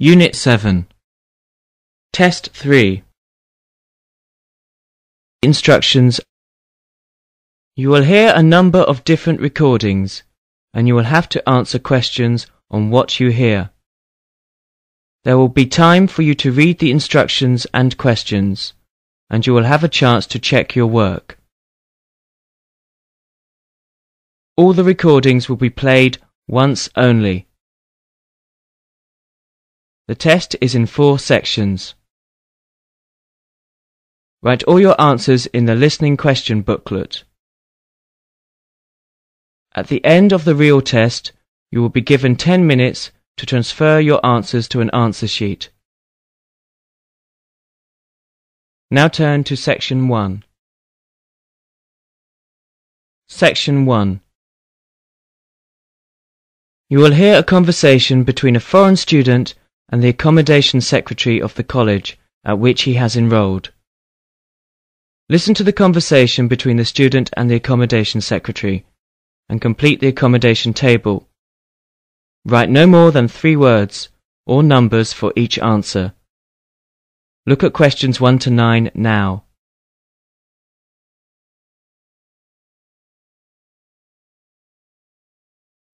Unit 7. Test 3. Instructions. You will hear a number of different recordings, and you will have to answer questions on what you hear. There will be time for you to read the instructions and questions, and you will have a chance to check your work. All the recordings will be played once only. The test is in 4 sections. Write all your answers in the listening question booklet. At the end of the real test, you will be given 10 minutes to transfer your answers to an answer sheet. Now turn to Section 1. Section 1. You will hear a conversation between a foreign student and the accommodation secretary of the college at which he has enrolled. Listen to the conversation between the student and the accommodation secretary and complete the accommodation table. Write no more than 3 words or numbers for each answer. Look at questions 1 to 9 now.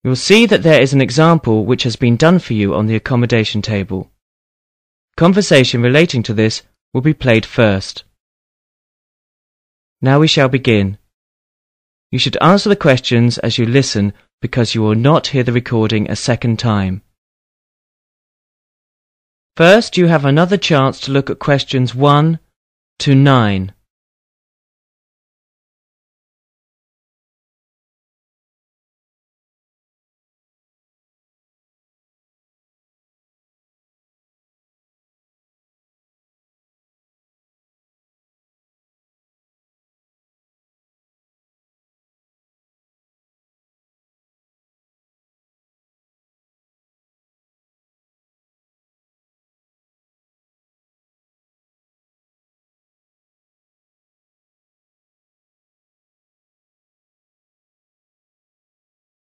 You will see that there is an example which has been done for you on the accommodation table. Conversation relating to this will be played first. Now we shall begin. You should answer the questions as you listen because you will not hear the recording a second time. First, you have another chance to look at questions 1 to 9.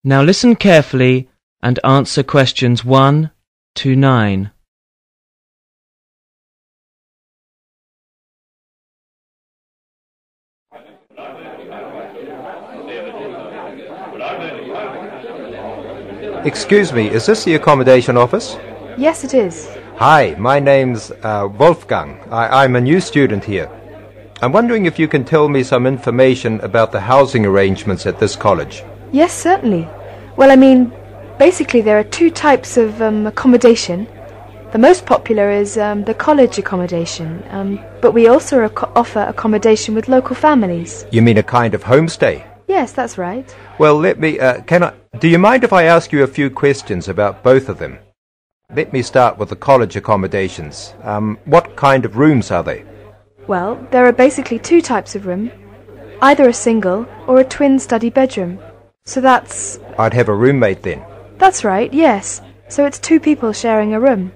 Now listen carefully and answer questions 1 to 9. Excuse me, is this the accommodation office? Yes, it is. Hi, my name's Wolfgang. I'm a new student here. I'm wondering if you can tell me some information about the housing arrangements at this college. Yes, certainly. Well, basically there are 2 types of accommodation. The most popular is the college accommodation, but we also offer accommodation with local families. You mean a kind of homestay? Yes, that's right. Well, do you mind if I ask you a few questions about both of them? Let me start with the college accommodations. What kind of rooms are they? Well, there are basically 2 types of room, either a single or a twin study bedroom. So that's... I'd have a roommate then. That's right, yes. So it's 2 people sharing a room.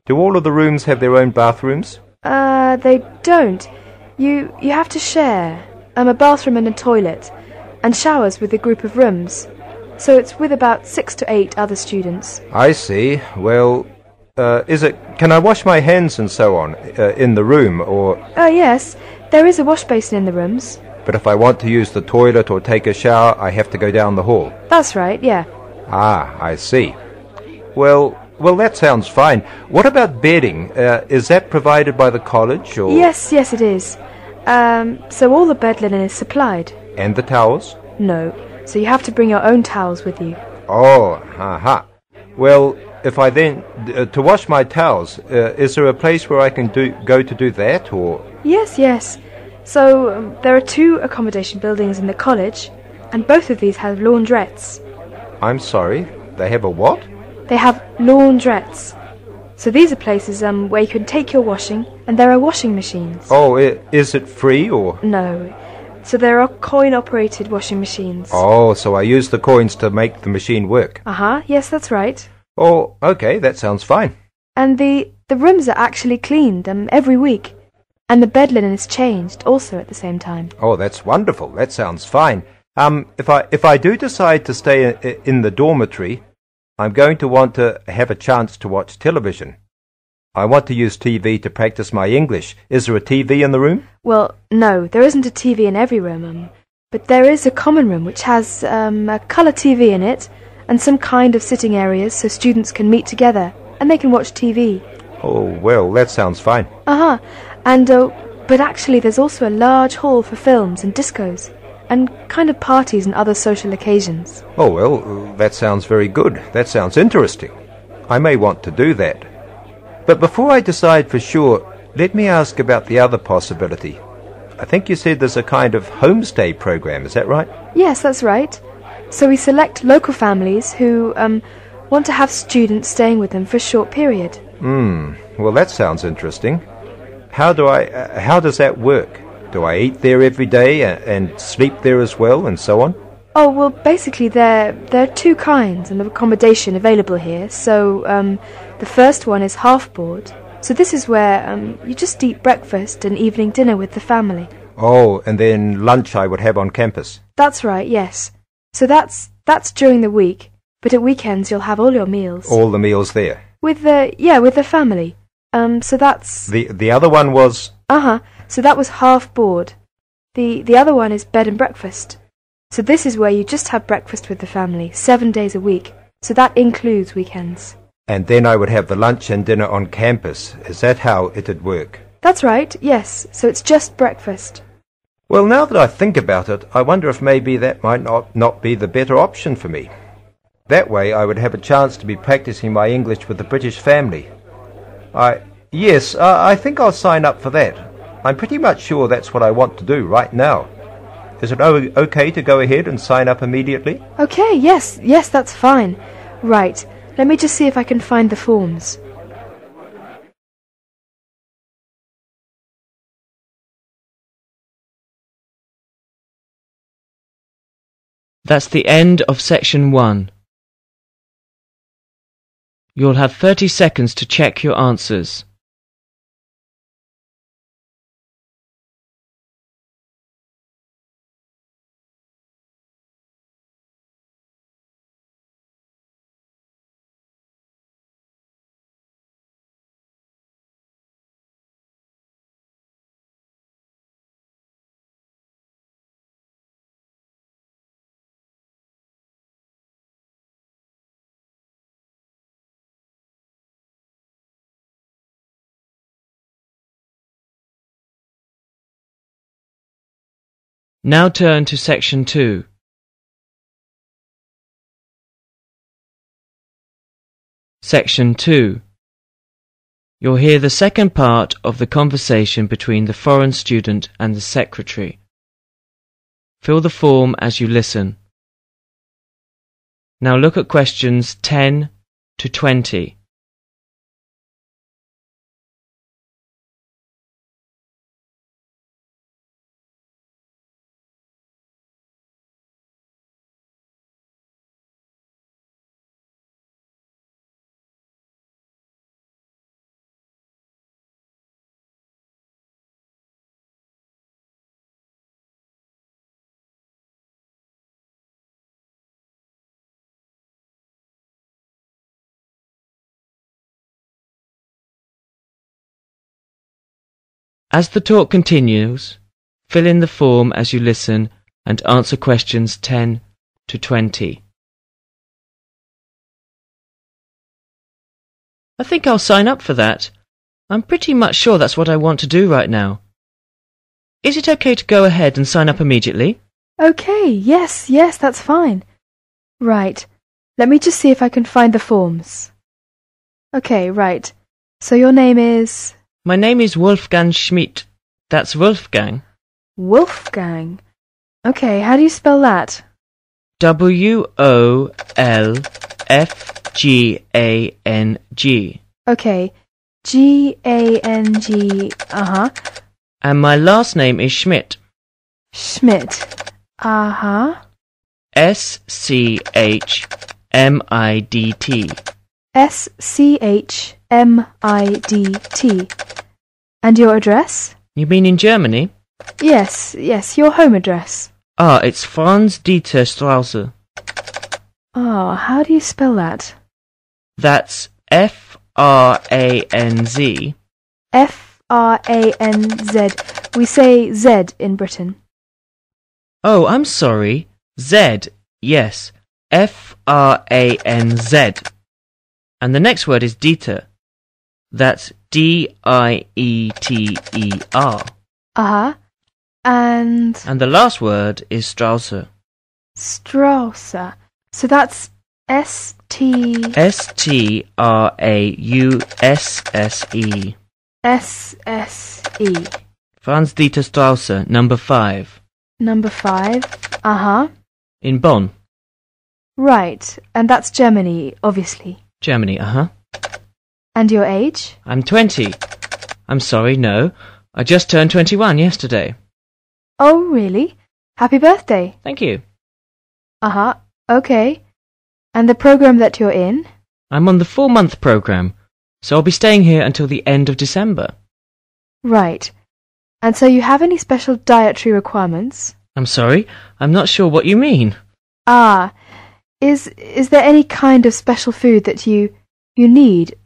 Do all of the rooms have their own bathrooms? They don't. You have to share a bathroom and a toilet, and showers with a group of rooms. So it's with about 6 to 8 other students. I see. Well, can I wash my hands and so on in the room, or... Yes. There is a wash basin in the rooms. But if I want to use the toilet or take a shower, I have to go down the hall. That's right, yeah. Ah, I see. Well, that sounds fine. What about bedding? Is that provided by the college, or...? Yes, it is. So all the bed linen is supplied. And the towels? No. So you have to bring your own towels with you. Oh, aha. Well, if I then... to wash my towels, is there a place where I can go to do that, or...? Yes. So, there are 2 accommodation buildings in the college, and both of these have laundrettes. I'm sorry, they have a what? They have laundrettes. So these are places where you can take your washing, and there are washing machines. Oh, is it free, or...? No. So there are coin-operated washing machines. Oh, so I use the coins to make the machine work. Yes, that's right. Oh, okay, that sounds fine. And the rooms are actually cleaned every week. And the bed linen is changed also at the same time. Oh, that's wonderful. That sounds fine. If I do decide to stay in the dormitory, I'm going to want to have a chance to watch television. I want to use TV to practice my English. Is there a TV in the room? Well, no, there isn't a TV in every room, but there is a common room which has a colour TV in it and some kind of sitting areas so students can meet together and they can watch TV. Oh, well, that sounds fine. Uh-huh. And, but actually there's also a large hall for films and discos and kind of parties and other social occasions. Oh, well, that sounds very good. That sounds interesting. I may want to do that. But before I decide for sure, let me ask about the other possibility. I think you said there's a kind of homestay program, is that right? Yes, that's right. So we select local families who want to have students staying with them for a short period. Well, that sounds interesting. How does that work? Do I eat there every day and sleep there as well and so on? Oh, well, basically there are two kinds of accommodation available here. So the first one is half board. So this is where you just eat breakfast and evening dinner with the family. Oh, and then lunch I would have on campus. That's right, yes. So that's during the week, but at weekends you'll have all your meals. All the meals there? With the family. So that's... The other one was... Uh-huh. So that was half board. The other one is bed and breakfast. So this is where you just have breakfast with the family, 7 days a week. So that includes weekends. And then I would have the lunch and dinner on campus. Is that how it'd work? That's right, yes. So it's just breakfast. Well, now that I think about it, I wonder if maybe that might not be the better option for me. That way I would have a chance to be practicing my English with the British family. Yes, I think I'll sign up for that. I'm pretty much sure that's what I want to do right now. Is it okay to go ahead and sign up immediately? Okay, yes, that's fine. Right, let me just see if I can find the forms. That's the end of section 1. You'll have 30 seconds to check your answers. Now turn to section 2. Section 2. You'll hear the second part of the conversation between the foreign student and the secretary. Fill the form as you listen. Now look at questions 10 to 20. As the talk continues, fill in the form as you listen and answer questions 10 to 20. I think I'll sign up for that. I'm pretty much sure that's what I want to do right now. Is it okay to go ahead and sign up immediately? Okay, yes, that's fine. Right, let me just see if I can find the forms. Okay, right. So your name is... My name is Wolfgang Schmidt. That's Wolfgang. Wolfgang. Okay, how do you spell that? W-O-L-F-G-A-N-G. Okay, G-A-N-G, uh-huh. And my last name is Schmidt. Schmidt, uh-huh. S-C-H-M-I-D-T. S-C-H-M-I-D-T. And your address? You mean in Germany? Yes, your home address. Ah, it's Franz Dieter Straße. Oh, how do you spell that? That's F-R-A-N-Z. F-R-A-N-Z. We say Z in Britain. Oh, I'm sorry. Z, yes. F-R-A-N-Z. And the next word is Dieter. That's D-I-E-T-E-R. Uh-huh. And the last word is Strausse. Strausse. So that's S-T... S-T-R-A-U-S-S-E. S-S-E. Franz Dieter Strausse, number 5. Number 5. Uh-huh. In Bonn. Right. And that's Germany, obviously. Germany, uh-huh. And your age? I'm 20. I'm sorry, no. I just turned 21 yesterday. Oh, really? Happy birthday. Thank you. Uh-huh. Okay. And the program that you're in? I'm on the 4-month program, so I'll be staying here until the end of December. Right. And so you have any special dietary requirements? I'm sorry, I'm not sure what you mean. Ah. Is there any kind of special food that you need,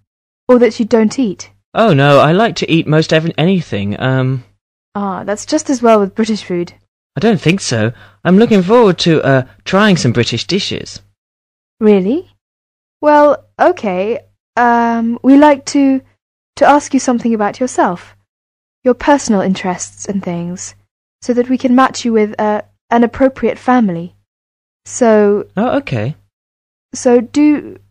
or that you don't eat? Oh, no, I like to eat most anything. Ah, that's just as well with British food. I don't think so. I'm looking forward to, trying some British dishes. Really? Well, okay. We like to ask you something about yourself, your personal interests and things, so that we can match you with an appropriate family. So... Oh, okay. So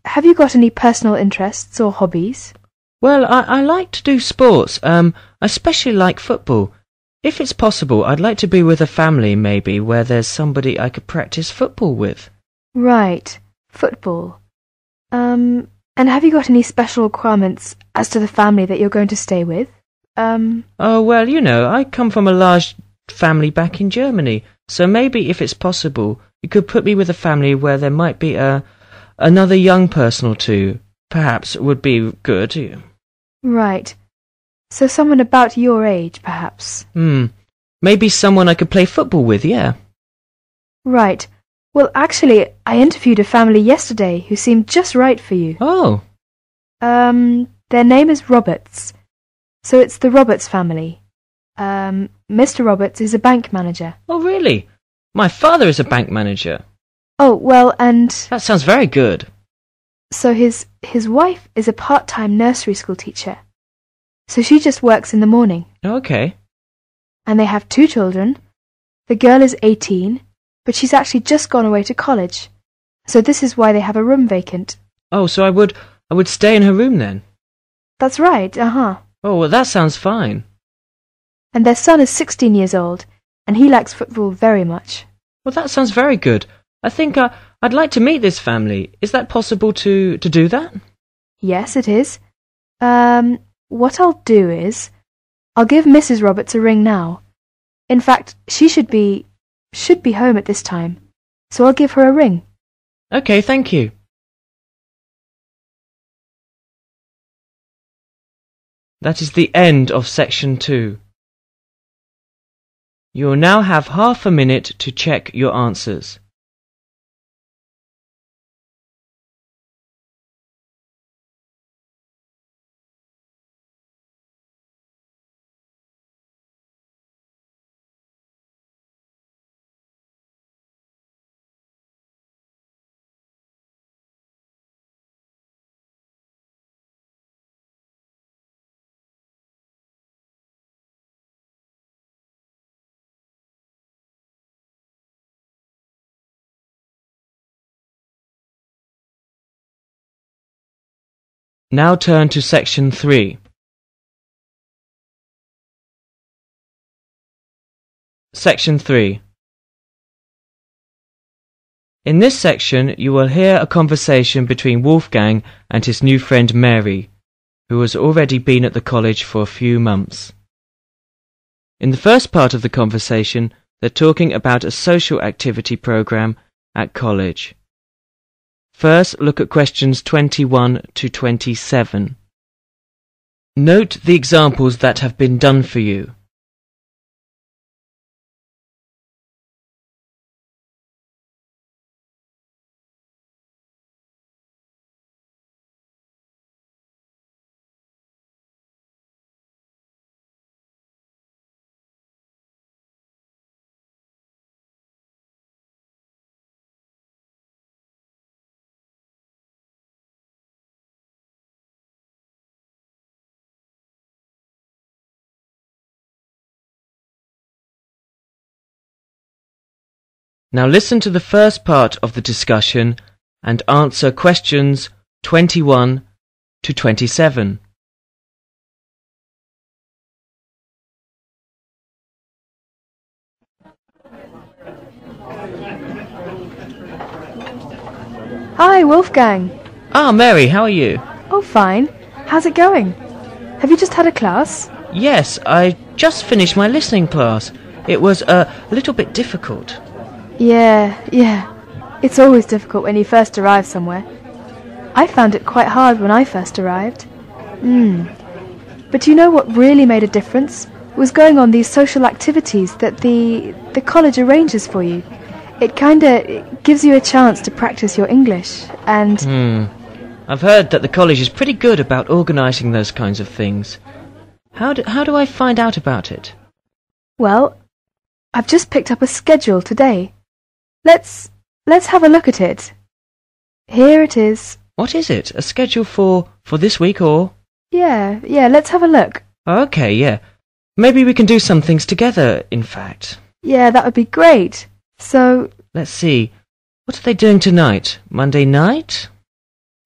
have you got any personal interests or hobbies? Well, I like to do sports. I especially like football. If it's possible, I'd like to be with a family, maybe, where there's somebody I could practice football with. Right. Football. And have you got any special requirements as to the family that you're going to stay with? Oh, well, you know, I come from a large family back in Germany, so maybe if it's possible, you could put me with a family where there might be another young person or two. Perhaps would be good. Right. So someone about your age, perhaps? Maybe someone I could play football with, yeah. Right. Well, actually, I interviewed a family yesterday who seemed just right for you. Oh. Their name is Roberts. So it's the Roberts family. Mr. Roberts is a bank manager. Oh, really? My father is a bank manager. Oh, well, and... That sounds very good. So his wife is a part-time nursery school teacher. So she just works in the morning. Okay. And they have 2 children. The girl is 18, but she's actually just gone away to college. So this is why they have a room vacant. Oh, so I would stay in her room then? That's right, uh-huh. Oh, well, that sounds fine. And their son is 16 years old, and he likes football very much. Well, that sounds very good. I think I'd like to meet this family. Is that possible to do that? Yes, it is. What I'll do is, I'll give Mrs. Roberts a ring now. In fact, she should be home at this time, so I'll give her a ring. Okay, thank you. That is the end of section 2. You will now have half a minute to check your answers. Now turn to section 3. Section 3. In this section you will hear a conversation between Wolfgang and his new friend Mary, who has already been at the college for a few months. In the first part of the conversation, they're talking about a social activity program at college. First, look at questions 21 to 27. Note the examples that have been done for you. Now listen to the first part of the discussion and answer questions 21 to 27. Hi, Wolfgang. Ah, Mary, how are you? Oh, fine. How's it going? Have you just had a class? Yes, I just finished my listening class. It was a little bit difficult. Yeah. It's always difficult when you first arrive somewhere. I found it quite hard when I first arrived. But you know what really made a difference? Was going on these social activities that the college arranges for you. It gives you a chance to practice your English, and... I've heard that the college is pretty good about organising those kinds of things. How do I find out about it? Well, I've just picked up a schedule today. Let's have a look at it. Here it is. What is it? A schedule for this week or...? Yeah, let's have a look. Okay, yeah. Maybe we can do some things together, in fact. Yeah, that would be great. So... Let's see. What are they doing tonight? Monday night?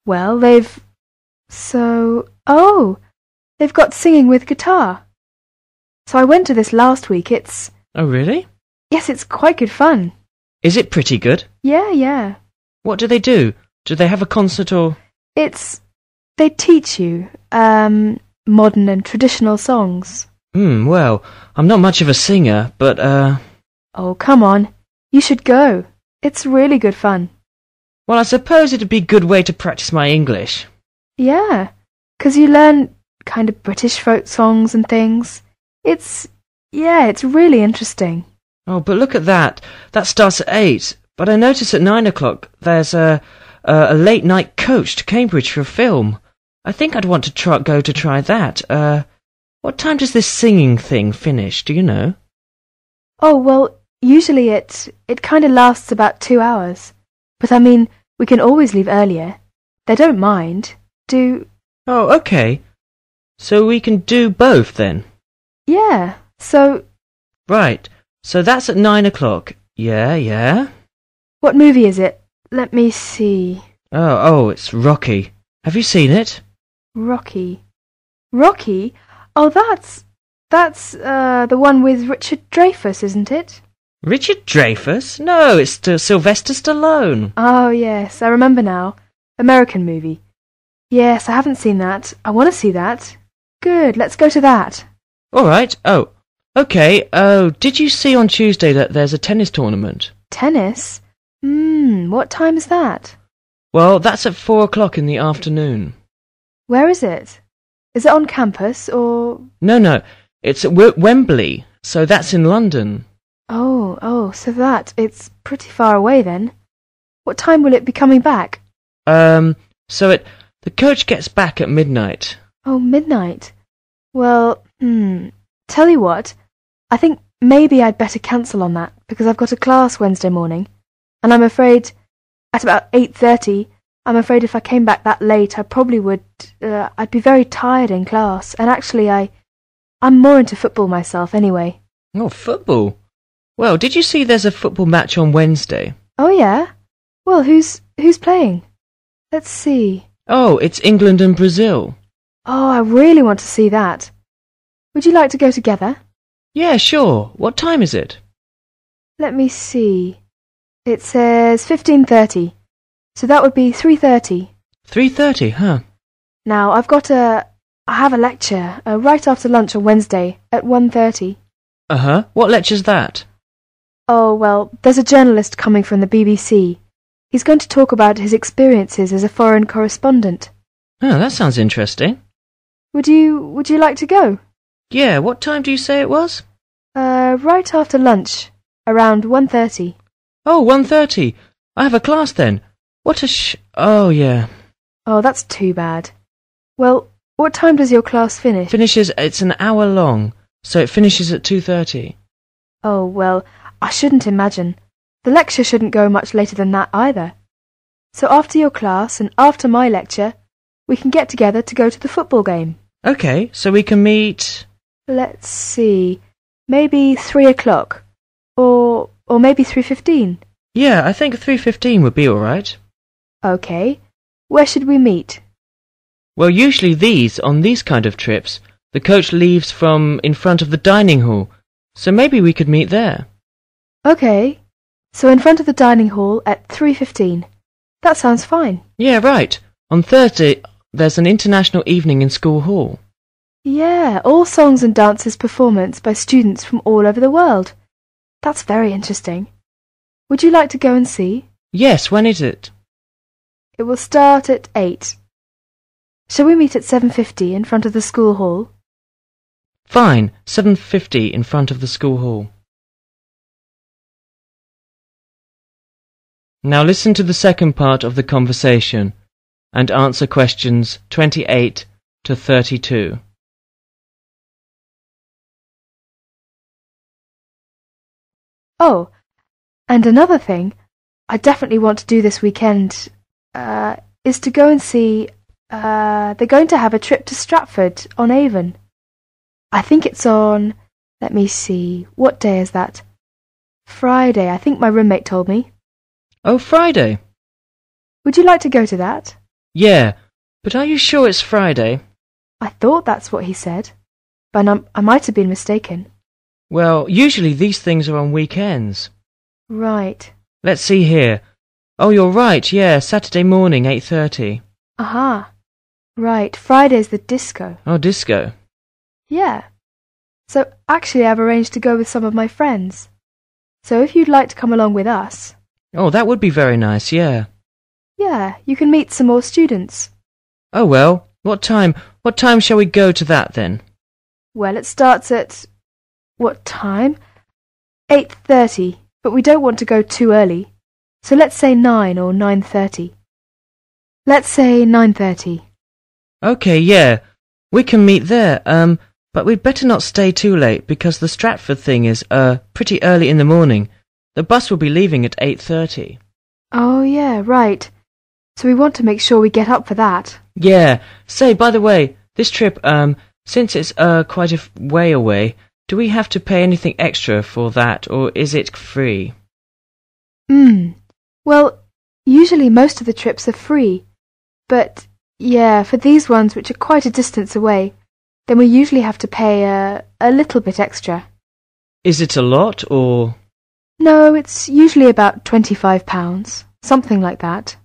Well, they've got singing with guitar. So I went to this last week. Oh, really? Yes, it's quite good fun. Is it pretty good? Yeah. What do they do? Do they have a concert or...? They teach you, modern and traditional songs. Well, I'm not much of a singer, but, Oh, come on. You should go. It's really good fun. Well, I suppose it'd be a good way to practice my English. Yeah, 'cause you learn kind of British folk songs and things. It's really interesting. Oh, but look at that. That starts at 8. But I notice at 9 o'clock there's a late-night coach to Cambridge for a film. I think I'd want to go to try that. What time does this singing thing finish, do you know? Oh, well, usually it kind of lasts about 2 hours. But I mean, we can always leave earlier. They don't mind. Oh, okay. So we can do both then? Yeah, so... Right, so that's at 9 o'clock. Yeah. What movie is it? Let me see. Oh, it's Rocky. Have you seen it? Rocky? Oh, that's the one with Richard Dreyfuss, isn't it? Richard Dreyfuss? No, it's Sylvester Stallone. Oh, yes, I remember now. American movie. Yes, I haven't seen that. I want to see that. Good, let's go to that. All right. Oh, okay. Oh, did you see on Tuesday that there's a tennis tournament? Tennis? What time is that? Well, that's at 4 o'clock in the afternoon. Where is it? Is it on campus, or...? No, it's at Wembley, so that's in London. Oh, so it's pretty far away then. What time will it be coming back? The coach gets back at midnight. Oh, midnight. Well, tell you what, I think maybe I'd better cancel on that, because I've got a class Wednesday morning, and I'm afraid, at about 8:30, I'm afraid if I came back that late, I probably would, I'd be very tired in class, and actually I'm more into football myself anyway. Oh, football? Well, did you see there's a football match on Wednesday? Oh, yeah? Well, who's playing? Let's see. Oh, it's England and Brazil. Oh, I really want to see that. Would you like to go together? Yeah, sure. What time is it? Let me see. It says 15:30. So that would be 3:30. 3:30, huh? Now, I have a lecture right after lunch on Wednesday at 1:30. Uh-huh. What lecture's that? Oh, well, there's a journalist coming from the BBC. He's going to talk about his experiences as a foreign correspondent. Oh, that sounds interesting. Would you like to go? Yeah, what time do you say it was? Right after lunch, around 1:30. Oh, 1:30. I have a class then. Oh, yeah. Oh, that's too bad. Well, what time does your class finish? It's an hour long, so it finishes at 2:30. Oh, well, I shouldn't imagine. The lecture shouldn't go much later than that either. So after your class and after my lecture, we can get together to go to the football game. Okay, so we can meet... Let's see, maybe 3 o'clock, or maybe 3:15. Yeah, I think 3:15 would be all right. Okay. Where should we meet? Well, usually on these kind of trips, the coach leaves from in front of the dining hall, so maybe we could meet there. Okay. So in front of the dining hall at 3:15. That sounds fine. Yeah, right. On Thursday, there's an international evening in school hall. Yeah, all songs and dances performance by students from all over the world. That's very interesting. Would you like to go and see? Yes, when is it? It will start at 8. Shall we meet at 7:50 in front of the school hall? Fine, 7:50 in front of the school hall. Now listen to the second part of the conversation and answer questions 28 to 32. Oh, and another thing I definitely want to do this weekend is to go and see. They're going to have a trip to Stratford on Avon. I think it's on. Let me see. What day is that? Friday. I think my roommate told me. Oh, Friday. Would you like to go to that? Yeah, but are you sure it's Friday? I thought that's what he said, but I might have been mistaken. Well, usually these things are on weekends. Right. Let's see here. Oh, you're right, yeah, Saturday morning, 8:30. Aha. Right, Friday's the disco. Oh, disco. Yeah. So actually I've arranged to go with some of my friends. So if you'd like to come along with us. Oh, that would be very nice, yeah. Yeah, you can meet some more students. Oh, well, what time shall we go to that then? Well, it starts at... what time? 8:30, but we don't want to go too early. So let's say 9 or 9:30. Let's say 9:30. Okay, yeah, we can meet there, but we'd better not stay too late because the Stratford thing is, pretty early in the morning. The bus will be leaving at 8:30. Oh, yeah, right. So we want to make sure we get up for that. Yeah, say, by the way, this trip, since it's, quite a way away, do we have to pay anything extra for that, or is it free? Well, usually most of the trips are free. But, yeah, for these ones which are quite a distance away, then we usually have to pay a little bit extra. Is it a lot, or...? No, it's usually about £25, something like that.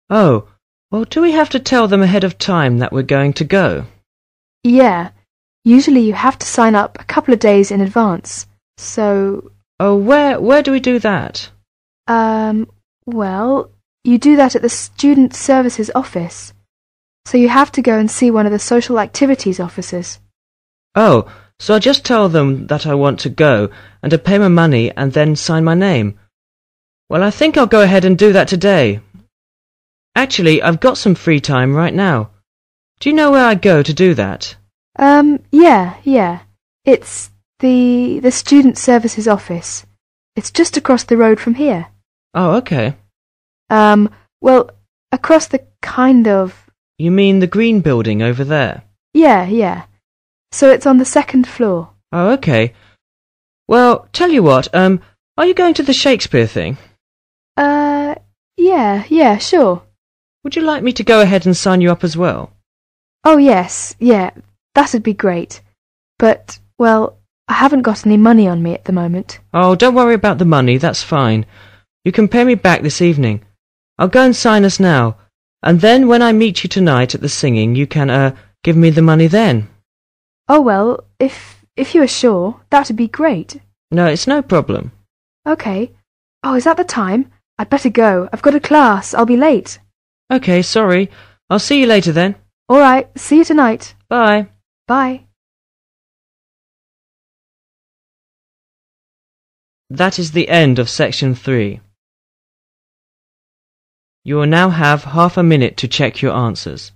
Oh, well, do we have to tell them ahead of time that we're going to go? Yeah, usually you have to sign up a couple of days in advance, so... Oh, where do we do that? Well, you do that at the Student Services office. So you have to go and see one of the social activities officers. Oh, so I just tell them that I want to go, and I pay my money and then sign my name. Well, I think I'll go ahead and do that today. Actually, I've got some free time right now. Do you know where I go to do that? Yeah. It's the Student Services office. It's just across the road from here. Oh, okay. Well, across the kind of... You mean the green building over there? Yeah. So it's on the second floor. Oh, okay. Well, tell you what, are you going to the Shakespeare thing? Yeah, sure. Would you like me to go ahead and sign you up as well? Oh, yes, yeah, that'd be great. But, well, I haven't got any money on me at the moment. Oh, don't worry about the money, that's fine. You can pay me back this evening. I'll go and sign us now, and then when I meet you tonight at the singing, you can, give me the money then. Oh, well, if you are sure, that'd be great. No, it's no problem. Okay. Oh, is that the time? I'd better go. I've got a class. I'll be late. Okay, sorry. I'll see you later then. All right. See you tonight. Bye. Bye. That is the end of section 3. You will now have half a minute to check your answers.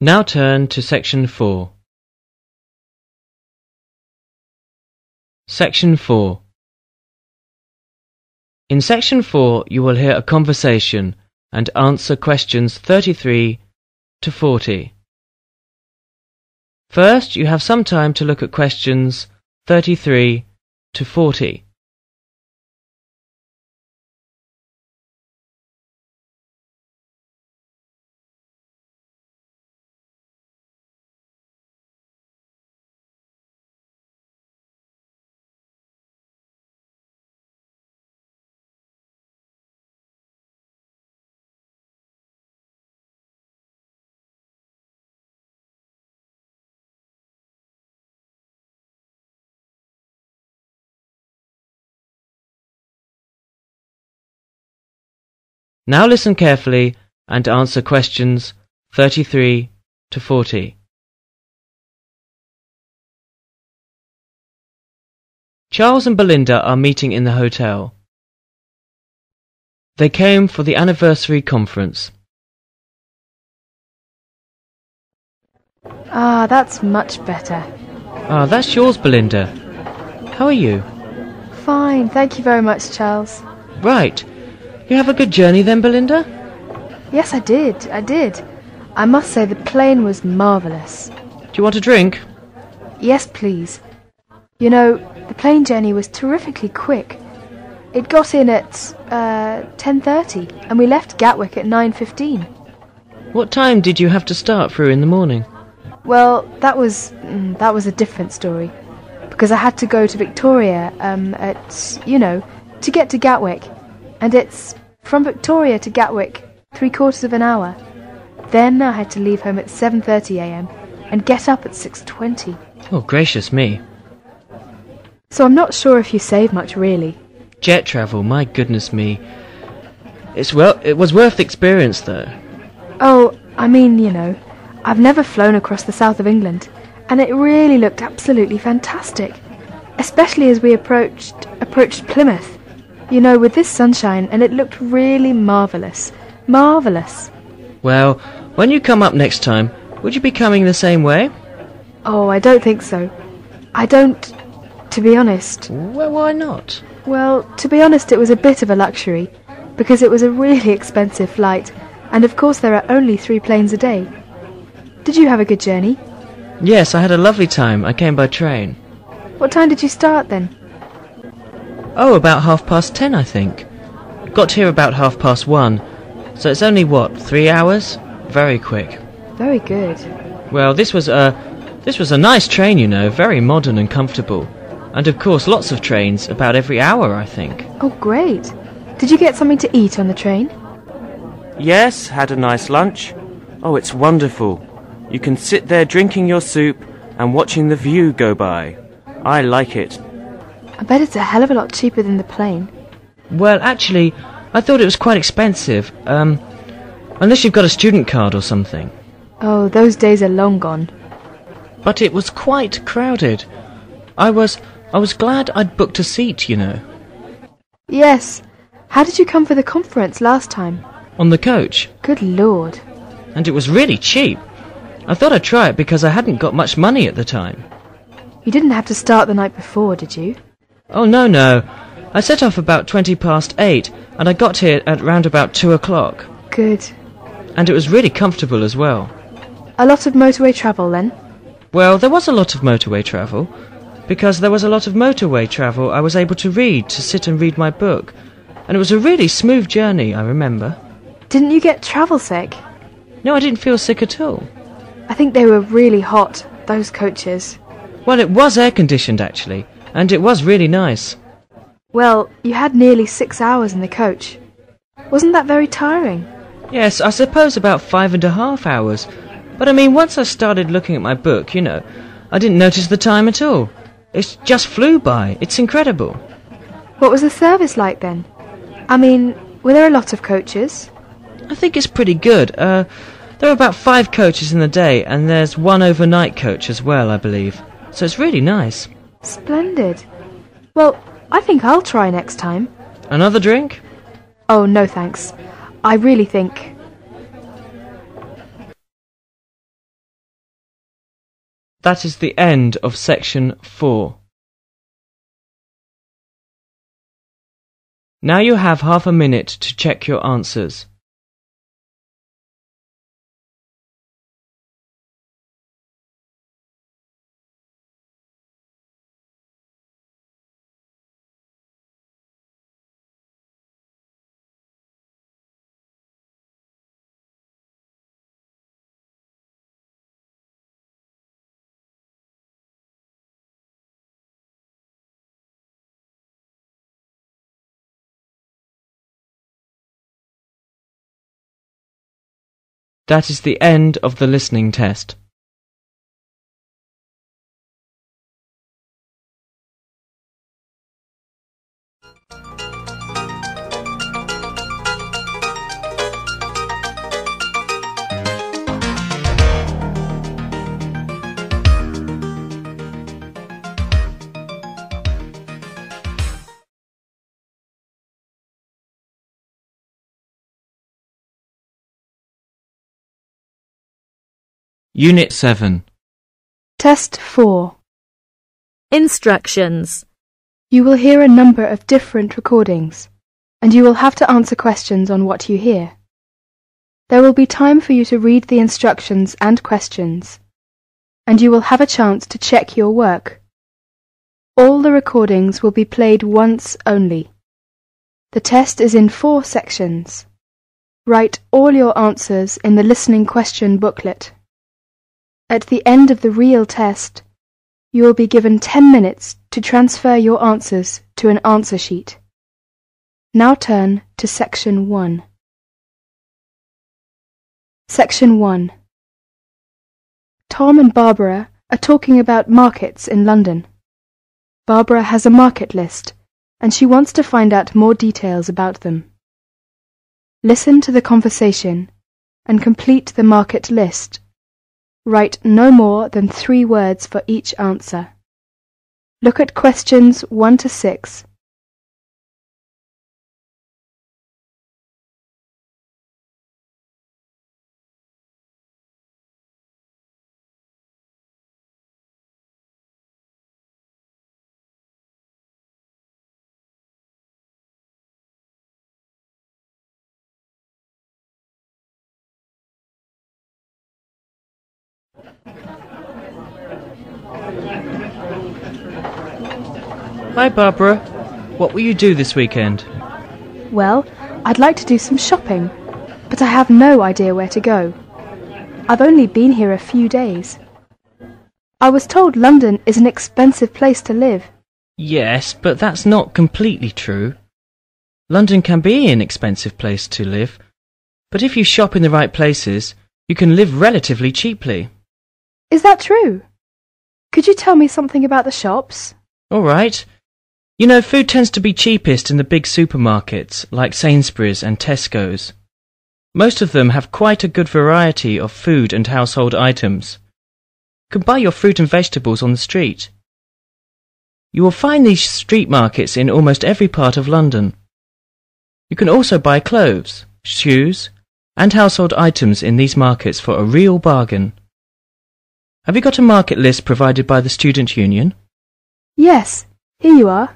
Now turn to Section 4. Section 4. In Section 4 you will hear a conversation and answer questions 33 to 40. First, you have some time to look at questions 33 to 40. Now listen carefully and answer questions 33 to 40. Charles and Belinda are meeting in the hotel. They came for the anniversary conference. Ah, that's much better. Ah, that's yours, Belinda. How are you? Fine, thank you very much, Charles. Right. You have a good journey then, Belinda? Yes, I did. I must say the plane was marvellous. Do you want a drink? Yes, please. You know, the plane journey was terrifically quick. It got in at 10:30 and we left Gatwick at 9:15. What time did you have to start through in the morning? Well, that was a different story. Because I had to go to Victoria to get to Gatwick. And it's from Victoria to Gatwick 3/4 of an hour. Then I had to leave home at 7:30 a.m. and get up at 6:20. Oh, gracious me. So I'm not sure if you save much, really. Jet travel, my goodness me. It was worth the experience, though. Oh, I mean, I've never flown across the south of England, and it really looked absolutely fantastic. Especially as we approached Plymouth. With this sunshine, and it looked really marvellous. Marvellous. Well, when you come up next time, would you be coming the same way? Oh, I don't think so. I don't, to be honest. Well, why not? Well, to be honest, it was a bit of a luxury, because it was a really expensive flight, and of course there are only 3 planes a day. Did you have a good journey? Yes, I had a lovely time. I came by train. What time did you start then? Oh, about 10:30, I think. Got here about 1:30, so it's only, 3 hours? Very quick. Very good. Well, this was a nice train, very modern and comfortable. And of course, lots of trains, about every hour, I think. Oh, great. Did you get something to eat on the train? Yes, had a nice lunch. Oh, it's wonderful. You can sit there drinking your soup and watching the view go by. I like it. I bet it's a hell of a lot cheaper than the plane. Well, actually, I thought it was quite expensive. Unless you've got a student card or something. Oh, those days are long gone. But it was quite crowded. I was glad I'd booked a seat, Yes. How did you come for the conference last time? On the coach. Good Lord. And it was really cheap. I thought I'd try it because I hadn't got much money at the time. You didn't have to start the night before, did you? Oh, no. I set off about 8:20, and I got here at round about 2 o'clock. Good. And it was really comfortable as well. A lot of motorway travel, then? Well, there was a lot of motorway travel. Because there was a lot of motorway travel, I was able to sit and read my book. And it was a really smooth journey, I remember. Didn't you get travel sick? No, I didn't feel sick at all. I think they were really hot, those coaches. Well, it was air-conditioned, actually. And it was really nice. Well, you had nearly 6 hours in the coach. Wasn't that very tiring? Yes, I suppose about 5.5 hours. But I mean, once I started looking at my book, I didn't notice the time at all. It just flew by. It's incredible. What was the service like then? I mean, were there a lot of coaches? I think it's pretty good. There are about 5 coaches in the day, and there's 1 overnight coach as well, I believe. So it's really nice. Splendid. Well, I think I'll try next time. Another drink? Oh, no thanks. I really think That is the end of section 4. Now you have half a minute to check your answers. That is the end of the listening test. Unit 7. Test 4. Instructions. You will hear a number of different recordings, and you will have to answer questions on what you hear. There will be time for you to read the instructions and questions, and you will have a chance to check your work. All the recordings will be played once only. The test is in 4 sections. Write all your answers in the listening question booklet. At the end of the real test, you will be given 10 minutes to transfer your answers to an answer sheet. Now turn to Section 1. Section 1. Tom and Barbara are talking about markets in London. Barbara has a market list, and she wants to find out more details about them. Listen to the conversation and complete the market list. Write no more than 3 words for each answer. Look at questions 1 to 6. Hi Barbara, what will you do this weekend? Well, I'd like to do some shopping, but I have no idea where to go. I've only been here a few days. I was told London is an expensive place to live. Yes, but that's not completely true. London can be an expensive place to live, but if you shop in the right places, you can live relatively cheaply. Is that true? Could you tell me something about the shops? All right. You know, food tends to be cheapest in the big supermarkets, like Sainsbury's and Tesco's. Most of them have quite a good variety of food and household items. You can buy your fruit and vegetables on the street. You will find these street markets in almost every part of London. You can also buy clothes, shoes, and household items in these markets for a real bargain. Have you got a market list provided by the Student Union? Yes, here you are.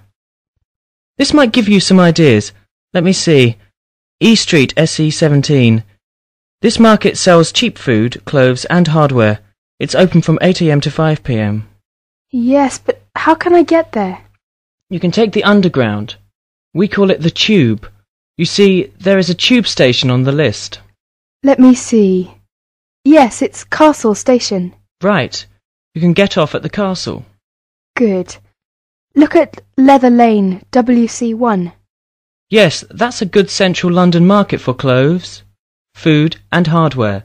This might give you some ideas. Let me see. E Street, SE17. This market sells cheap food, clothes and hardware. It's open from 8 AM to 5 PM. Yes, but how can I get there? You can take the Underground. We call it the Tube. You see, there is a tube station on the list. Let me see. Yes, it's Castle Station. Right. You can get off at the castle. Good. Look at Leather Lane, WC1. Yes, that's a good central London market for clothes, food and hardware.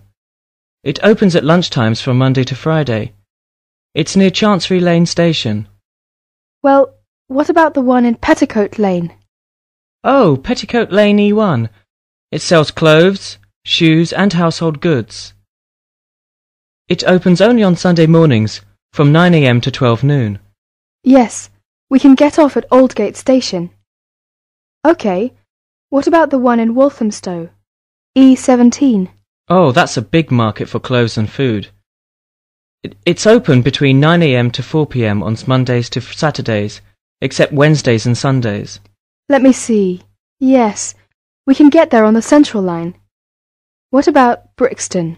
It opens at lunchtimes from Monday to Friday. It's near Chancery Lane Station. Well, what about the one in Petticoat Lane? Oh, Petticoat Lane E1. It sells clothes, shoes and household goods. It opens only on Sunday mornings from 9 AM to 12 noon. Yes, we can get off at Aldgate Station. OK, what about the one in Walthamstow? E17. Oh, that's a big market for clothes and food. It's open between 9 a.m. to 4 p.m. on Mondays to Saturdays, except Wednesdays and Sundays. Let me see. Yes, we can get there on the Central Line. What about Brixton?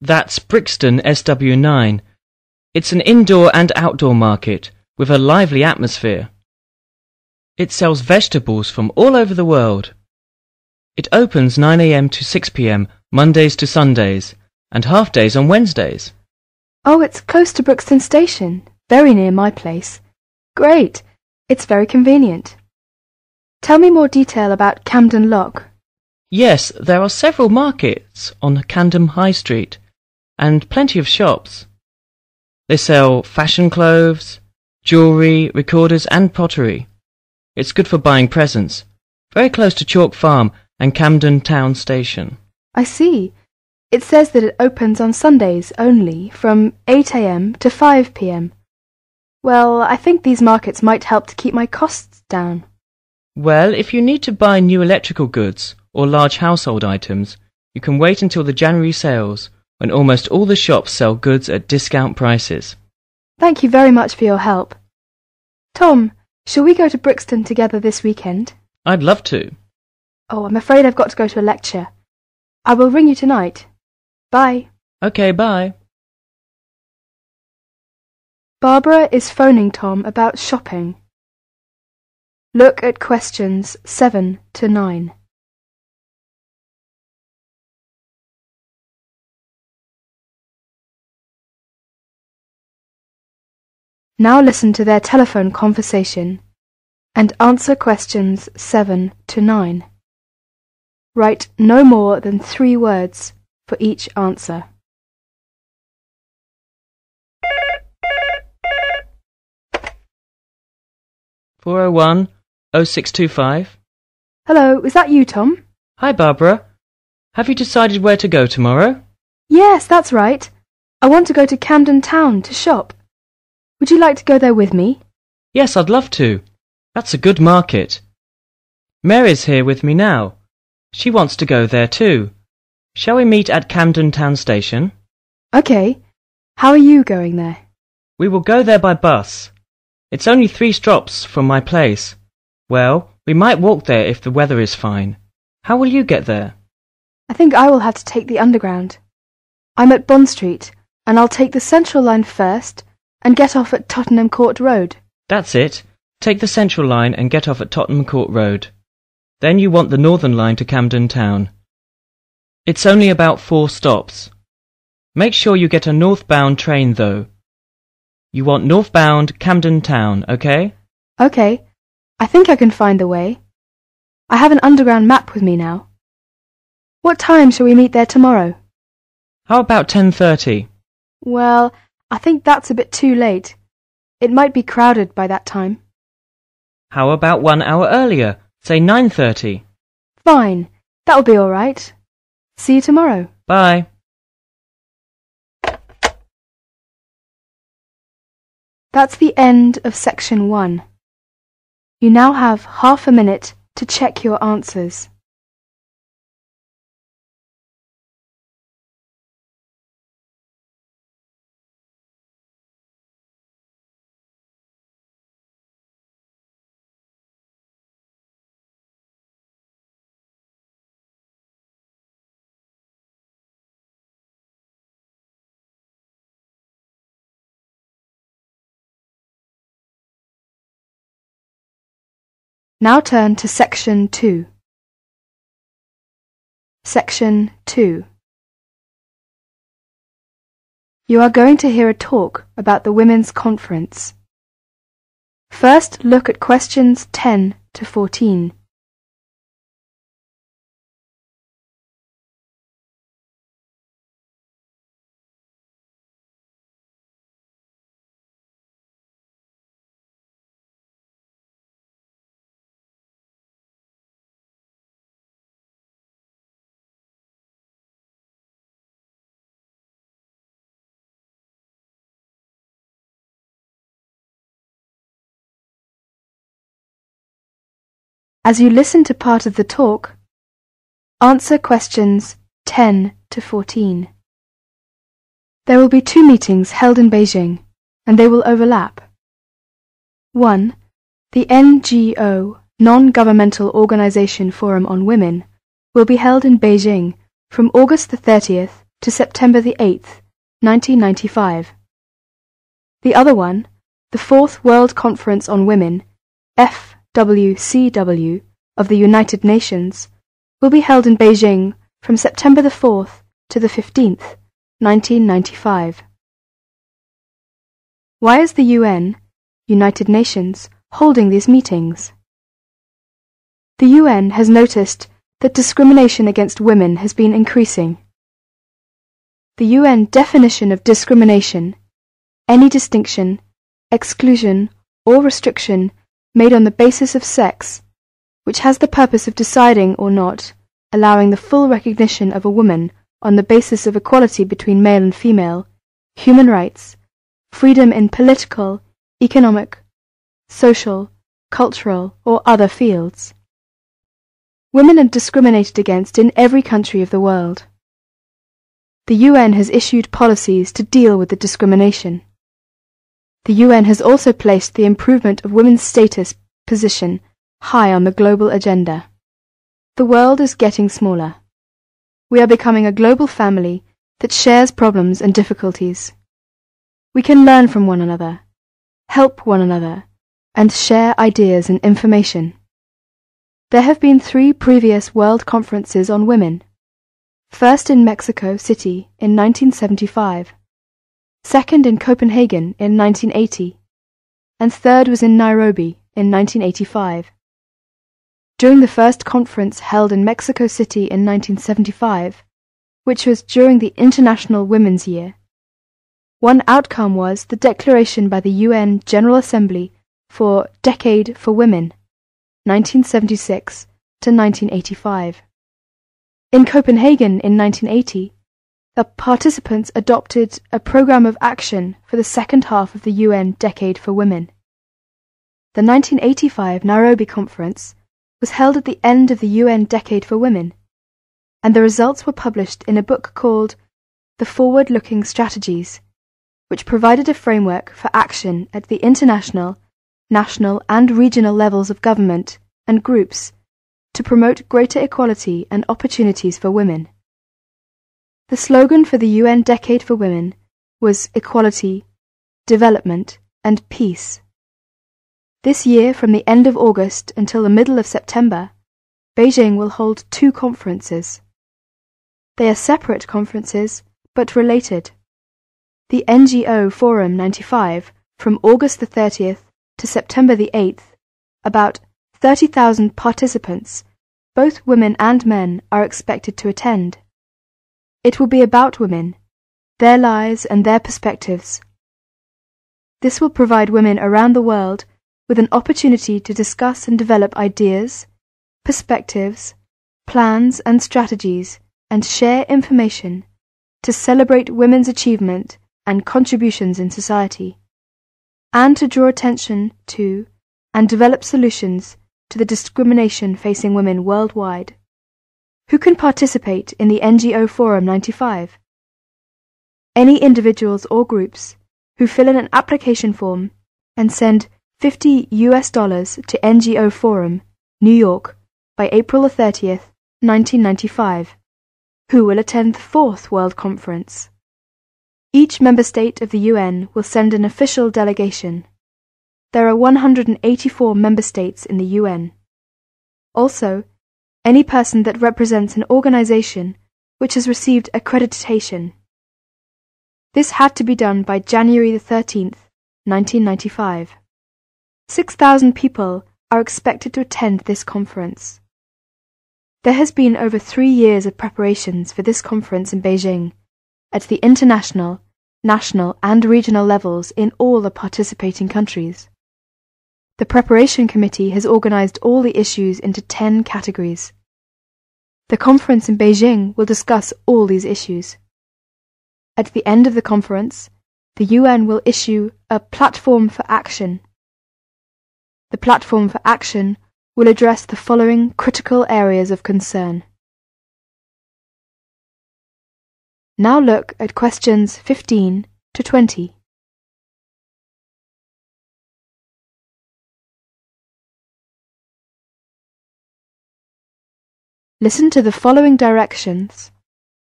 That's Brixton SW9. It's an indoor and outdoor market with a lively atmosphere. It sells vegetables from all over the world. It opens 9 a.m. to 6 p.m. Mondays to Sundays and half days on Wednesdays. Oh, it's close to Brixton Station, very near my place. Great, it's very convenient. Tell me more detail about Camden Lock. Yes, there are several markets on Camden High Street and plenty of shops. They sell fashion clothes, jewellery, recorders and pottery. It's good for buying presents. Very close to Chalk Farm and Camden Town Station. I see. It says that it opens on Sundays only from 8 a.m. to 5 p.m. Well, I think these markets might help to keep my costs down. Well, if you need to buy new electrical goods or large household items, you can wait until the January sales, when almost all the shops sell goods at discount prices. Thank you very much for your help. Tom, shall we go to Brixton together this weekend? I'd love to. Oh, I'm afraid I've got to go to a lecture. I will ring you tonight. Bye. Okay, bye. Barbara is phoning Tom about shopping. Look at questions 7 to 9. Now listen to their telephone conversation and answer questions 7 to 9. Write no more than 3 words for each answer. (401 0625). Hello, is that you, Tom? Hi, Barbara. Have you decided where to go tomorrow? Yes, that's right. I want to go to Camden Town to shop. Would you like to go there with me? Yes, I'd love to. That's a good market. Mary's here with me now. She wants to go there too. Shall we meet at Camden Town Station? Okay. How are you going there? We will go there by bus. It's only 3 stops from my place. Well, we might walk there if the weather is fine. How will you get there? I think I will have to take the Underground. I'm at Bond Street, and I'll take the Central Line first and get off at Tottenham Court Road. That's it. Take the Central Line and get off at Tottenham Court Road. Then you want the Northern Line to Camden Town. It's only about 4 stops. Make sure you get a northbound train, though. You want northbound Camden Town, okay? Okay. I think I can find the way. I have an Underground map with me now. What time shall we meet there tomorrow? How about 10:30? Well, I think that's a bit too late. It might be crowded by that time. How about 1 hour earlier, say 9:30? Fine. That'll be all right. See you tomorrow. Bye. That's the end of section 1. You now have half a minute to check your answers. Now turn to section 2. Section 2. You are going to hear a talk about the Women's Conference. First, look at questions 10 to 14. As you listen to part of the talk, answer questions 10 to 14. There will be 2 meetings held in Beijing, and they will overlap. 1. The NGO, Non-Governmental Organization Forum on Women, will be held in Beijing from August the 30th to September the 8th, 1995. The other one, the 4th World Conference on Women, FWCW, of the United Nations, will be held in Beijing from September the 4th to the 15th, 1995. Why is the UN, United Nations, holding these meetings? The UN has noticed that discrimination against women has been increasing. The UN definition of discrimination, any distinction, exclusion, or restriction made on the basis of sex, which has the purpose of deciding or not allowing the full recognition of a woman on the basis of equality between male and female, human rights, freedom in political, economic, social, cultural, or other fields. Women are discriminated against in every country of the world. The UN has issued policies to deal with the discrimination. The UN has also placed the improvement of women's status position high on the global agenda. The world is getting smaller. We are becoming a global family that shares problems and difficulties. We can learn from one another, help one another, and share ideas and information. There have been 3 previous World Conferences on Women. First in Mexico City in 1975, second in Copenhagen in 1980, and third was in Nairobi in 1985. During the first conference held in Mexico City in 1975, which was during the International Women's Year, one outcome was the declaration by the UN General Assembly for Decade for Women, 1976 to 1985. In Copenhagen in 1980, the participants adopted a program of action for the second half of the UN Decade for Women. The 1985 Nairobi Conference was held at the end of the UN Decade for Women, and the results were published in a book called The Forward-Looking Strategies, which provided a framework for action at the international, national and regional levels of government and groups to promote greater equality and opportunities for women. The slogan for the UN Decade for Women was Equality, Development and Peace. This year, from the end of August until the middle of September, Beijing will hold 2 conferences. They are separate conferences, but related. The NGO Forum 95, from August the 30th to September the 8th, about 30,000 participants, both women and men, are expected to attend. It will be about women, their lives and their perspectives. This will provide women around the world with an opportunity to discuss and develop ideas, perspectives, plans and strategies, and share information to celebrate women's achievement and contributions in society, and to draw attention to and develop solutions to the discrimination facing women worldwide. Who can participate in the NGO Forum 95? Any individuals or groups who fill in an application form and send $50 to NGO Forum, New York, by April 30th, 1995, who will attend the 4th World Conference. Each member state of the UN will send an official delegation. There are 184 member states in the UN. Also, any person that represents an organization which has received accreditation. This had to be done by January 13th, 1995. 6,000 people are expected to attend this conference. There has been over 3 years of preparations for this conference in Beijing, at the international, national and regional levels in all the participating countries. The preparation committee has organized all the issues into 10 categories. The conference in Beijing will discuss all these issues. At the end of the conference, the UN will issue a platform for action. The platform for action will address the following critical areas of concern. Now look at questions 15 to 20. Listen to the following directions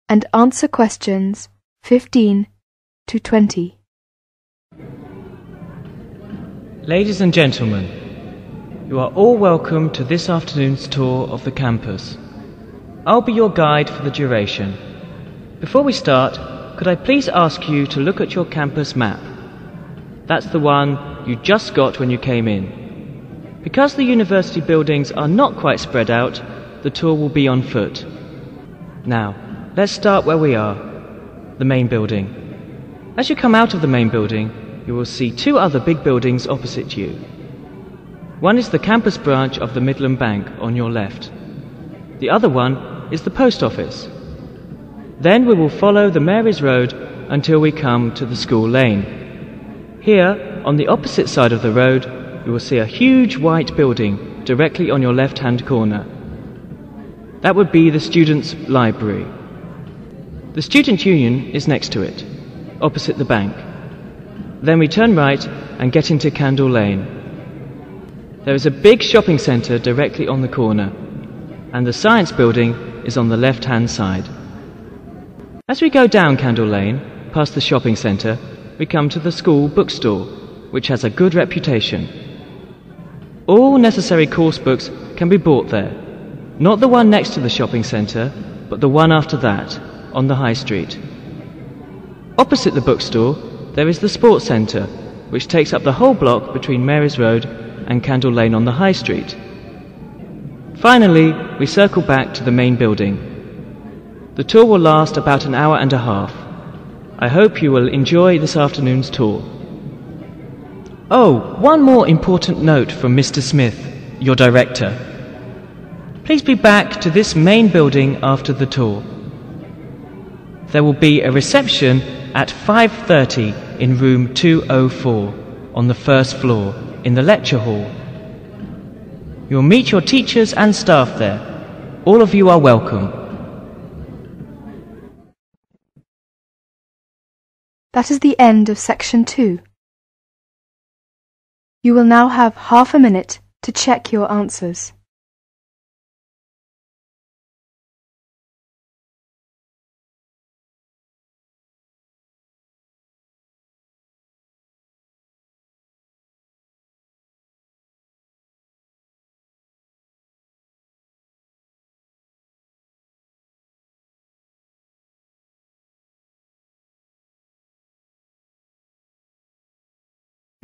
and answer questions 15 to 20. Ladies and gentlemen, you are all welcome to this afternoon's tour of the campus. I'll be your guide for the duration. Before we start, could I please ask you to look at your campus map? That's the one you just got when you came in. Because the university buildings are not quite spread out, the tour will be on foot. Now, let's start where we are, the main building. As you come out of the main building, you will see two other big buildings opposite you. One is the campus branch of the Midland Bank on your left. The other one is the post office. Then we will follow the Mary's Road until we come to the school lane. Here, on the opposite side of the road, you will see a huge white building directly on your left-hand corner. That would be the students' library. The student union is next to it, opposite the bank. Then we turn right and get into Candle Lane. There is a big shopping centre directly on the corner, and the science building is on the left-hand side. As we go down Candle Lane, past the shopping centre, we come to the school bookstore, which has a good reputation. All necessary course books can be bought there. Not the one next to the shopping centre, but the one after that, on the high street. Opposite the bookstore, there is the sports centre, which takes up the whole block between Mary's Road and Candle Lane on the high street. Finally, we circle back to the main building. The tour will last about an hour and a half. I hope you will enjoy this afternoon's tour. Oh, one more important note from Mr. Smith, your director. Please be back to this main building after the tour. There will be a reception at 5:30 in room 204 on the first floor in the lecture hall. You'll meet your teachers and staff there. All of you are welcome. That is the end of section 2. You will now have half a minute to check your answers.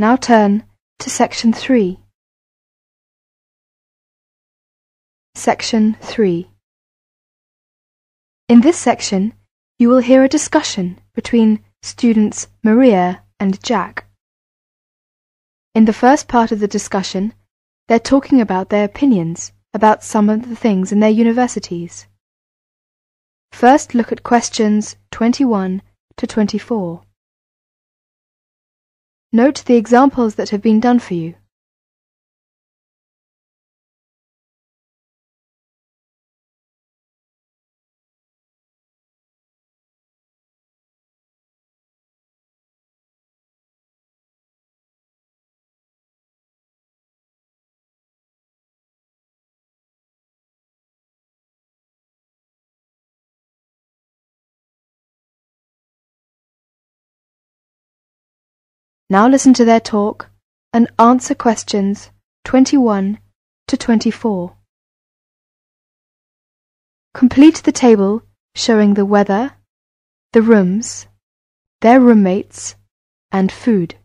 Now turn to section 3. Section 3. In this section, you will hear a discussion between students Maria and Jack. In the first part of the discussion, they're talking about their opinions about some of the things in their universities. First, look at questions 21 to 24. Note the examples that have been done for you. Now listen to their talk and answer questions 21 to 24. Complete the table showing the weather, the rooms, their roommates, and food.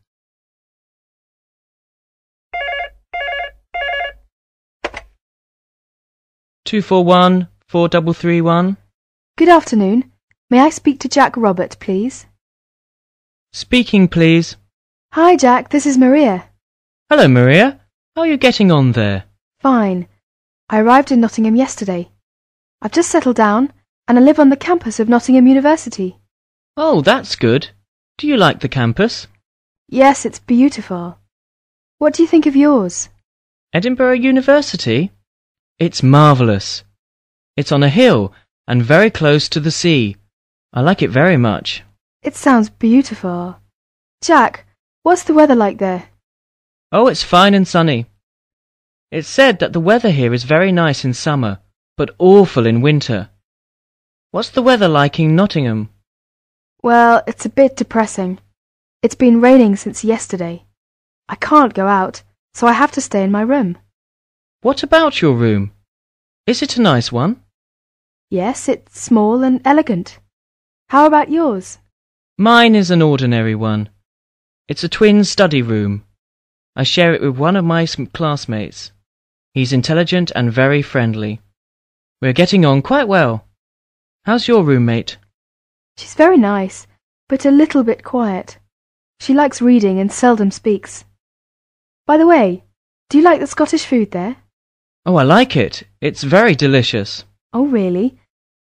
Two four one 4331. Good afternoon. May I speak to Jack Robert, please? Speaking, please. Hi, Jack. This is Maria. Hello, Maria. How are you getting on there? Fine. I arrived in Nottingham yesterday. I've just settled down and I live on the campus of Nottingham University. Oh, that's good. Do you like the campus? Yes, it's beautiful. What do you think of yours? Edinburgh University? It's marvellous. It's on a hill and very close to the sea. I like it very much. It sounds beautiful. Jack, what's the weather like there? Oh, it's fine and sunny. It's said that the weather here is very nice in summer, but awful in winter. What's the weather like in Nottingham? Well, it's a bit depressing. It's been raining since yesterday. I can't go out, so I have to stay in my room. What about your room? Is it a nice one? Yes, it's small and elegant. How about yours? Mine is an ordinary one. It's a twin study room. I share it with one of my classmates. He's intelligent and very friendly. We're getting on quite well. How's your roommate? She's very nice, but a little bit quiet. She likes reading and seldom speaks. By the way, do you like the Scottish food there? Oh, I like it. It's very delicious. Oh, really?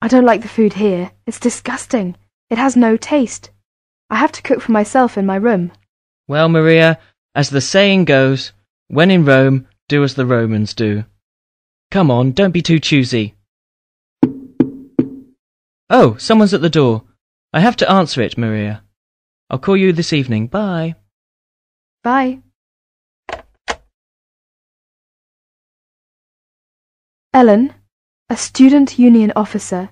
I don't like the food here. It's disgusting. It has no taste. I have to cook for myself in my room. Well, Maria, as the saying goes, when in Rome, do as the Romans do. Come on, don't be too choosy. Oh, someone's at the door. I have to answer it, Maria. I'll call you this evening. Bye. Bye. Ellen, a student union officer,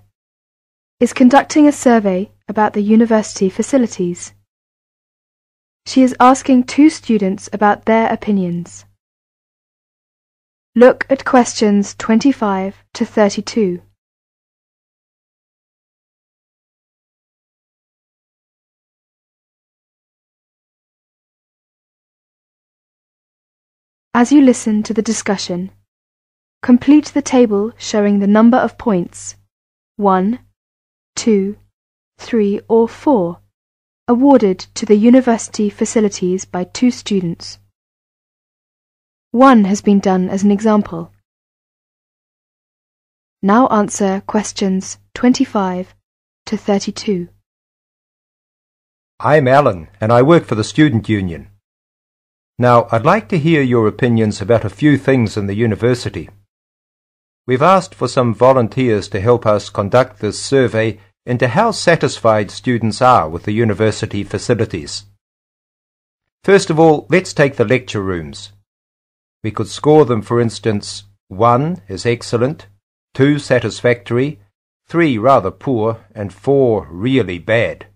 is conducting a survey about the university facilities. She is asking 2 students about their opinions. Look at questions 25 to 32. As you listen to the discussion, complete the table showing the number of points 1, 2, 3 or 4 awarded to the university facilities by 2 students. 1 has been done as an example. Now answer questions 25 to 32. I'm Alan, and I work for the Student Union. Now, I'd like to hear your opinions about a few things in the university. We've asked for some volunteers to help us conduct this survey into how satisfied students are with the university facilities. First of all, let's take the lecture rooms. We could score them, for instance, 1 is excellent, 2 satisfactory, 3 rather poor, and 4 really bad.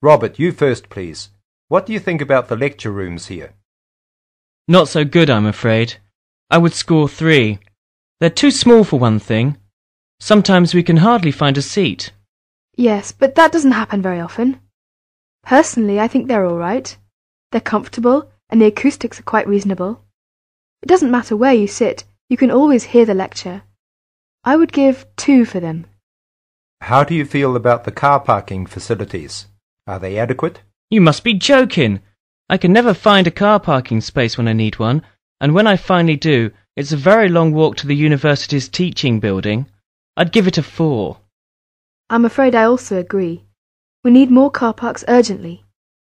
Robert, you first, please. What do you think about the lecture rooms here? Not so good, I'm afraid. I would score 3. They're too small for one thing. Sometimes we can hardly find a seat. Yes, but that doesn't happen very often. Personally, I think they're all right. They're comfortable, and the acoustics are quite reasonable. It doesn't matter where you sit, you can always hear the lecture. I would give 2 for them. How do you feel about the car parking facilities? Are they adequate? You must be joking. I can never find a car parking space when I need one, and when I finally do, it's a very long walk to the university's teaching building. I'd give it a 4. I'm afraid I also agree. We need more car parks urgently.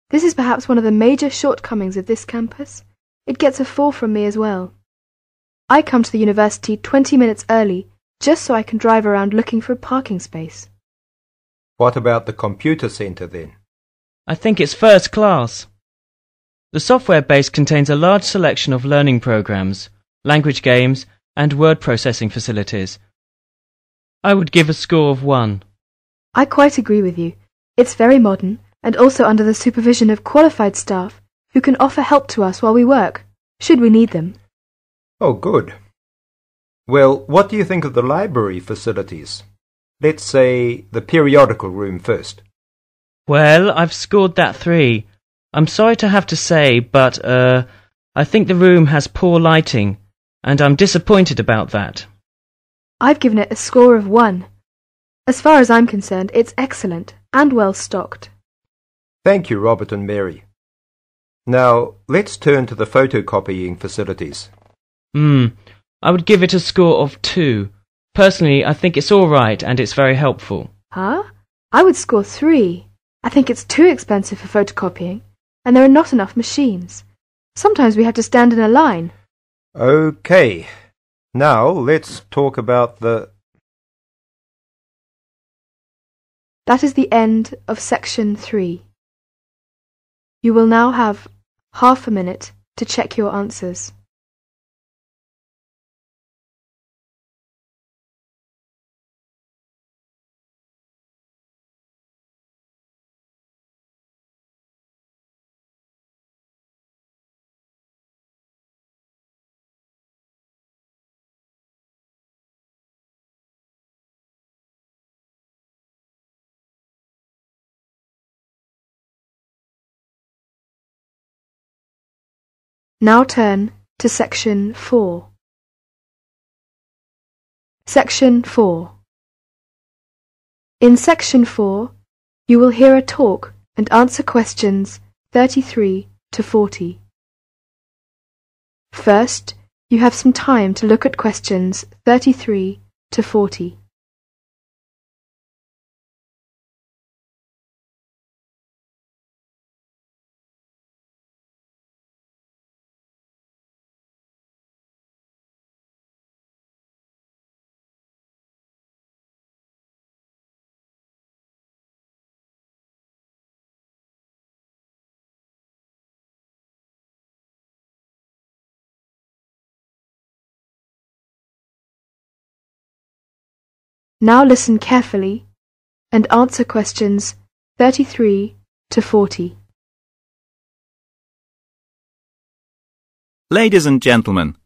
This is perhaps one of the major shortcomings of this campus. It gets a 4 from me as well. I come to the university 20 minutes early just so I can drive around looking for a parking space. What about the computer centre then? I think it's first class. The software base contains a large selection of learning programs, language games, and word processing facilities. I would give a score of 1. I quite agree with you. It's very modern and also under the supervision of qualified staff who can offer help to us while we work, should we need them. Oh, good. Well, what do you think of the library facilities? Let's say the periodical room first. Well, I've scored that 3. I'm sorry to have to say, but, I think the room has poor lighting, and I'm disappointed about that. I've given it a score of 1. As far as I'm concerned, it's excellent and well stocked. Thank you, Robert and Mary. Now, let's turn to the photocopying facilities. I would give it a score of 2. Personally, I think it's all right and it's very helpful. Huh? I would score 3. I think it's too expensive for photocopying, and there are not enough machines. Sometimes we have to stand in a line. Okay. Now, let's talk about the That is the end of section 3. You will now have half a minute to check your answers. Now turn to section 4. Section 4. In section 4, you will hear a talk and answer questions 33 to 40. First, you have some time to look at questions 33 to 40. Now listen carefully and answer questions 33 to 40. Ladies and gentlemen,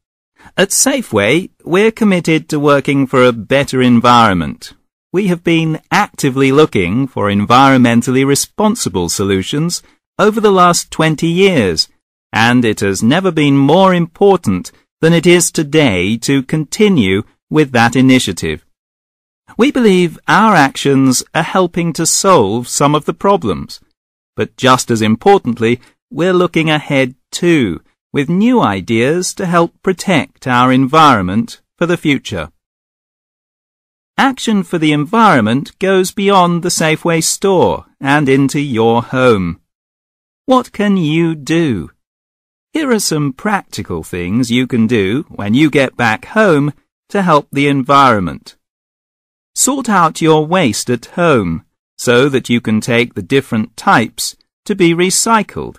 at Safeway, we're committed to working for a better environment. We have been actively looking for environmentally responsible solutions over the last 20 years, and it has never been more important than it is today to continue with that initiative. We believe our actions are helping to solve some of the problems, but just as importantly, we're looking ahead too, with new ideas to help protect our environment for the future. Action for the environment goes beyond the Safeway store and into your home. What can you do? Here are some practical things you can do when you get back home to help the environment. Sort out your waste at home so that you can take the different types to be recycled.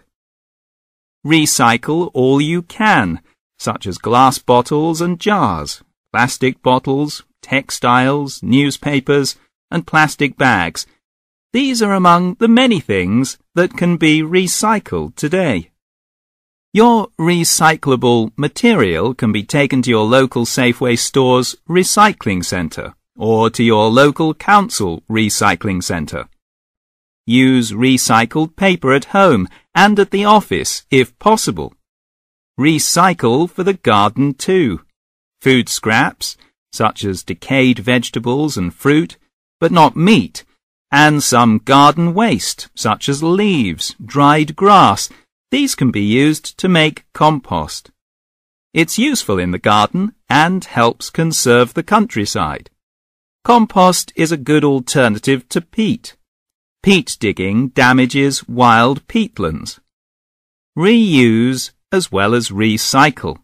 Recycle all you can, such as glass bottles and jars, plastic bottles, textiles, newspapers, and plastic bags. These are among the many things that can be recycled today. Your recyclable material can be taken to your local Safeway store's recycling centre or to your local council recycling centre. Use recycled paper at home and at the office if possible. Recycle for the garden too. Food scraps, such as decayed vegetables and fruit, but not meat, and some garden waste, such as leaves, dried grass. These can be used to make compost. It's useful in the garden and helps conserve the countryside. Compost is a good alternative to peat. Peat digging damages wild peatlands. Reuse as well as recycle.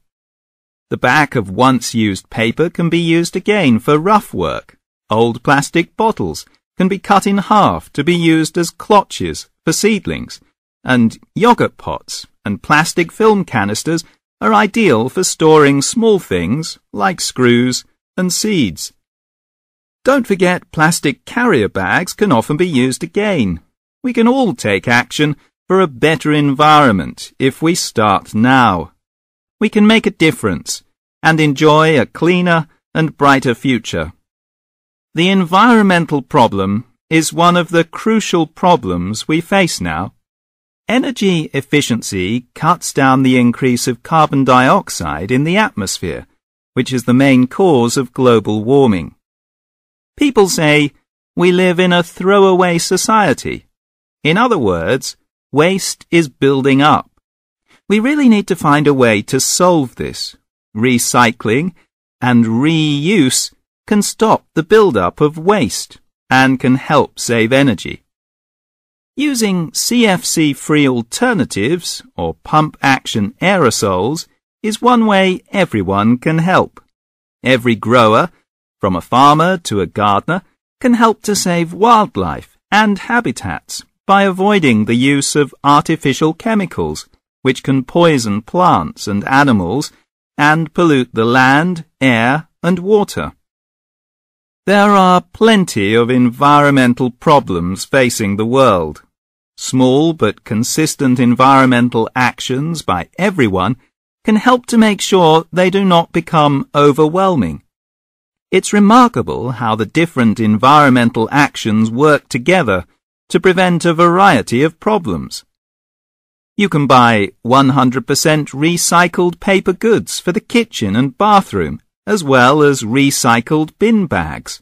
The back of once-used paper can be used again for rough work. Old plastic bottles can be cut in half to be used as clotches for seedlings, and yogurt pots and plastic film canisters are ideal for storing small things like screws and seeds. Don't forget plastic carrier bags can often be used again. We can all take action for a better environment if we start now. We can make a difference and enjoy a cleaner and brighter future. The environmental problem is one of the crucial problems we face now. Energy efficiency cuts down the increase of carbon dioxide in the atmosphere, which is the main cause of global warming. People say we live in a throwaway society. In other words, waste is building up. We really need to find a way to solve this. Recycling and reuse can stop the build-up of waste and can help save energy. Using CFC-free alternatives or pump-action aerosols is one way everyone can help. Every grower, from a farmer to a gardener, can help to save wildlife and habitats by avoiding the use of artificial chemicals, which can poison plants and animals and pollute the land, air and water. There are plenty of environmental problems facing the world. Small but consistent environmental actions by everyone can help to make sure they do not become overwhelming. It's remarkable how the different environmental actions work together to prevent a variety of problems. You can buy 100% recycled paper goods for the kitchen and bathroom, as well as recycled bin bags.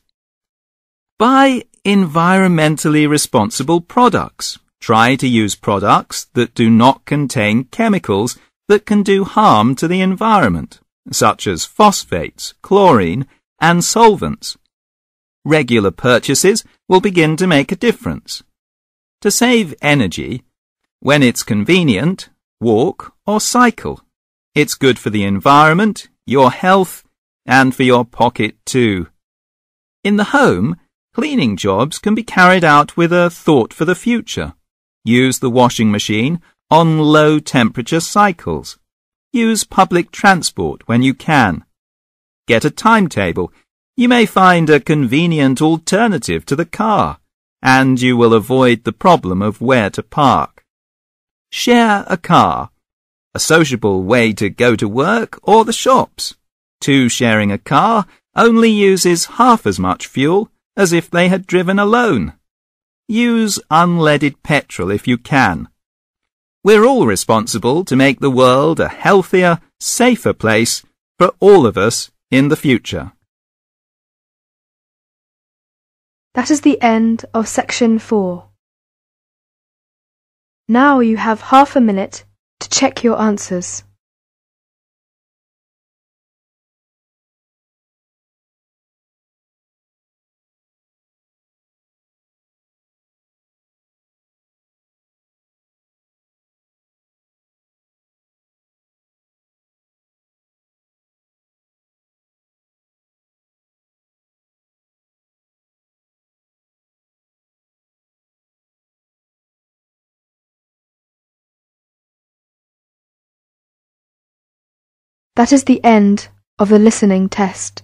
Buy environmentally responsible products. Try to use products that do not contain chemicals that can do harm to the environment, such as phosphates, chlorine, and solvents. Regular purchases will begin to make a difference. To save energy, when it's convenient, walk or cycle. It's good for the environment, your health, and for your pocket too. In the home, cleaning jobs can be carried out with a thought for the future. Use the washing machine on low-temperature cycles. Use public transport when you can. Get a timetable. You may find a convenient alternative to the car, and you will avoid the problem of where to park. Share a car, a sociable way to go to work or the shops. Two sharing a car only uses half as much fuel as if they had driven alone. Use unleaded petrol if you can. We're all responsible to make the world a healthier, safer place for all of us in the future. That is the end of section 4. Now you have half a minute to check your answers. That is the end of the listening test.